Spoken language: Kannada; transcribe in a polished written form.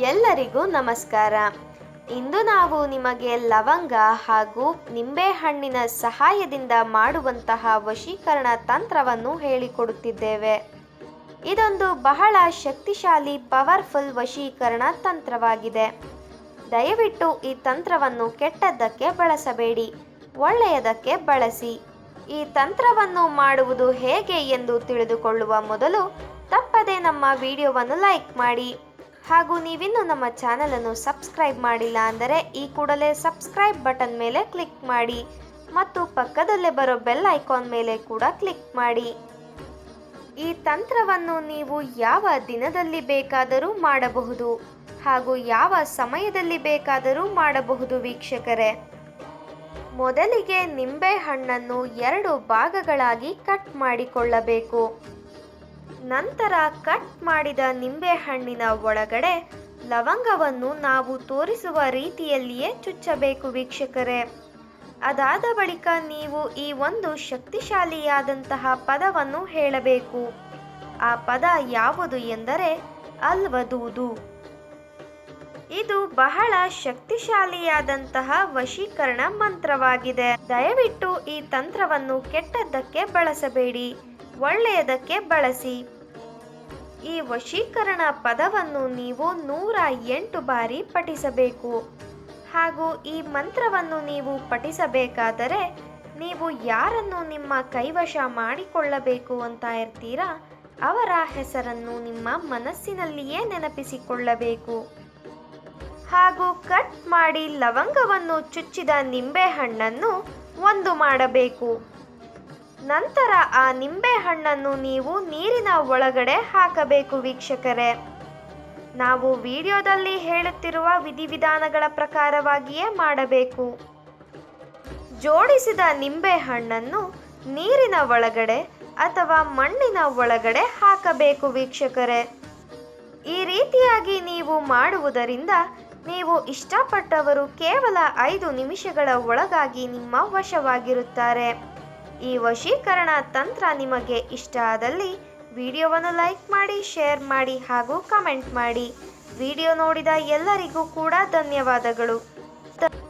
ಎಲ್ಲರಿಗೂ ನಮಸ್ಕಾರ. ಇಂದು ನಾವು ನಿಮಗೆ ಲವಂಗ ಹಾಗೂ ನಿಂಬೆಹಣ್ಣಿನ ಸಹಾಯದಿಂದ ಮಾಡುವಂತಹ ವಶೀಕರಣ ತಂತ್ರವನ್ನು ಹೇಳಿಕೊಡುತ್ತಿದ್ದೇವೆ. ಇದೊಂದು ಬಹಳ ಶಕ್ತಿಶಾಲಿ ಪವರ್ಫುಲ್ ವಶೀಕರಣ ತಂತ್ರವಾಗಿದೆ. ದಯವಿಟ್ಟು ಈ ತಂತ್ರವನ್ನು ಕೆಟ್ಟದ್ದಕ್ಕೆ ಬಳಸಬೇಡಿ, ಒಳ್ಳೆಯದಕ್ಕೆ ಬಳಸಿ. ಈ ತಂತ್ರವನ್ನು ಮಾಡುವುದು ಹೇಗೆ ಎಂದು ತಿಳಿದುಕೊಳ್ಳುವ ಮೊದಲು ತಪ್ಪದೆ ನಮ್ಮ ವಿಡಿಯೋವನ್ನು ಲೈಕ್ ಮಾಡಿ. ಹಾಗೂ ನೀವಿನ್ನೂ ನಮ್ಮ ಚಾನಲನ್ನು ಸಬ್ಸ್ಕ್ರೈಬ್ ಮಾಡಿಲ್ಲ ಅಂದರೆ ಈ ಕೂಡಲೇ ಸಬ್ಸ್ಕ್ರೈಬ್ ಬಟನ್ ಮೇಲೆ ಕ್ಲಿಕ್ ಮಾಡಿ ಮತ್ತು ಪಕ್ಕದಲ್ಲೇ ಬರೋ ಬೆಲ್ ಐಕಾನ್ ಮೇಲೆ ಕೂಡ ಕ್ಲಿಕ್ ಮಾಡಿ. ಈ ತಂತ್ರವನ್ನು ನೀವು ಯಾವ ದಿನದಲ್ಲಿ ಬೇಕಾದರೂ ಮಾಡಬಹುದು ಹಾಗೂ ಯಾವ ಸಮಯದಲ್ಲಿ ಬೇಕಾದರೂ ಮಾಡಬಹುದು ವೀಕ್ಷಕರೇ. ಮೊದಲಿಗೆ ನಿಂಬೆಹಣ್ಣನ್ನು 2 ಭಾಗಗಳಾಗಿ ಕಟ್ ಮಾಡಿಕೊಳ್ಳಬೇಕು. ನಂತರ ಕಟ್ ಮಾಡಿದ ನಿಂಬೆಹಣ್ಣಿನ ಒಳಗಡೆ ಲವಂಗವನ್ನು ನಾವು ತೋರಿಸುವ ರೀತಿಯಲ್ಲಿಯೇ ಚುಚ್ಚಬೇಕು ವೀಕ್ಷಕರೇ. ಅದಾದ ಬಳಿಕ ನೀವು ಈ ಒಂದು ಶಕ್ತಿಶಾಲಿಯಾದಂತಹ ಪದವನ್ನು ಹೇಳಬೇಕು. ಆ ಪದ ಯಾವುದು ಎಂದರೆ ಅಲ್ವದೂದು. ಇದು ಬಹಳ ಶಕ್ತಿಶಾಲಿಯಾದಂತಹ ವಶೀಕರಣ ಮಂತ್ರವಾಗಿದೆ. ದಯವಿಟ್ಟು ಈ ತಂತ್ರವನ್ನು ಕೆಟ್ಟದ್ದಕ್ಕೆ ಬಳಸಬೇಡಿ, ಒಳ್ಳೆಯದಕ್ಕೆ ಬಳಸಿ. ಈ ವಶೀಕರಣ ಪದವನ್ನು ನೀವು 108 ಬಾರಿ ಪಠಿಸಬೇಕು. ಹಾಗೂ ಈ ಮಂತ್ರವನ್ನು ನೀವು ಪಠಿಸಬೇಕಾದರೆ ನೀವು ಯಾರನ್ನು ನಿಮ್ಮ ಕೈವಶ ಮಾಡಿಕೊಳ್ಳಬೇಕು ಅಂತ ಇರ್ತೀರಾ ಅವರ ಹೆಸರನ್ನು ನಿಮ್ಮ ಮನಸ್ಸಿನಲ್ಲಿಯೇ ನೆನಪಿಸಿಕೊಳ್ಳಬೇಕು. ಹಾಗೂ ಕಟ್ ಮಾಡಿ ಲವಂಗವನ್ನು ಚುಚ್ಚಿದ ನಿಂಬೆಹಣ್ಣನ್ನು 1 ಮಾಡಬೇಕು. ನಂತರ ಆ ನಿಂಬೆಹಣ್ಣನ್ನು ನೀವು ನೀರಿನ ಒಳಗಡೆ ಹಾಕಬೇಕು ವೀಕ್ಷಕರೇ. ನಾವು ವಿಡಿಯೋದಲ್ಲಿ ಹೇಳುತ್ತಿರುವ ವಿಧಿವಿಧಾನಗಳ ಪ್ರಕಾರವಾಗಿಯೇ ಮಾಡಬೇಕು. ಜೋಡಿಸಿದ ನಿಂಬೆಹಣ್ಣನ್ನು ನೀರಿನ ಒಳಗಡೆ ಅಥವಾ ಮಣ್ಣಿನ ಒಳಗಡೆ ಹಾಕಬೇಕು ವೀಕ್ಷಕರೇ. ಈ ರೀತಿಯಾಗಿ ನೀವು ಮಾಡುವುದರಿಂದ ನೀವು ಇಷ್ಟಪಟ್ಟವರು ಕೇವಲ 5 ನಿಮಿಷಗಳ ಒಳಗಾಗಿ ನಿಮ್ಮ ವಶವಾಗಿರುತ್ತಾರೆ. ಈ ವಶೀಕರಣ ತಂತ್ರ ನಿಮಗೆ ಇಷ್ಟ ಆದಲ್ಲಿ ವಿಡಿಯೋವನ್ನು ಲೈಕ್ ಮಾಡಿ, ಶೇರ್ ಮಾಡಿ ಹಾಗೂ ಕಮೆಂಟ್ ಮಾಡಿ. ವಿಡಿಯೋ ನೋಡಿದ ಎಲ್ಲರಿಗೂ ಕೂಡ ಧನ್ಯವಾದಗಳು.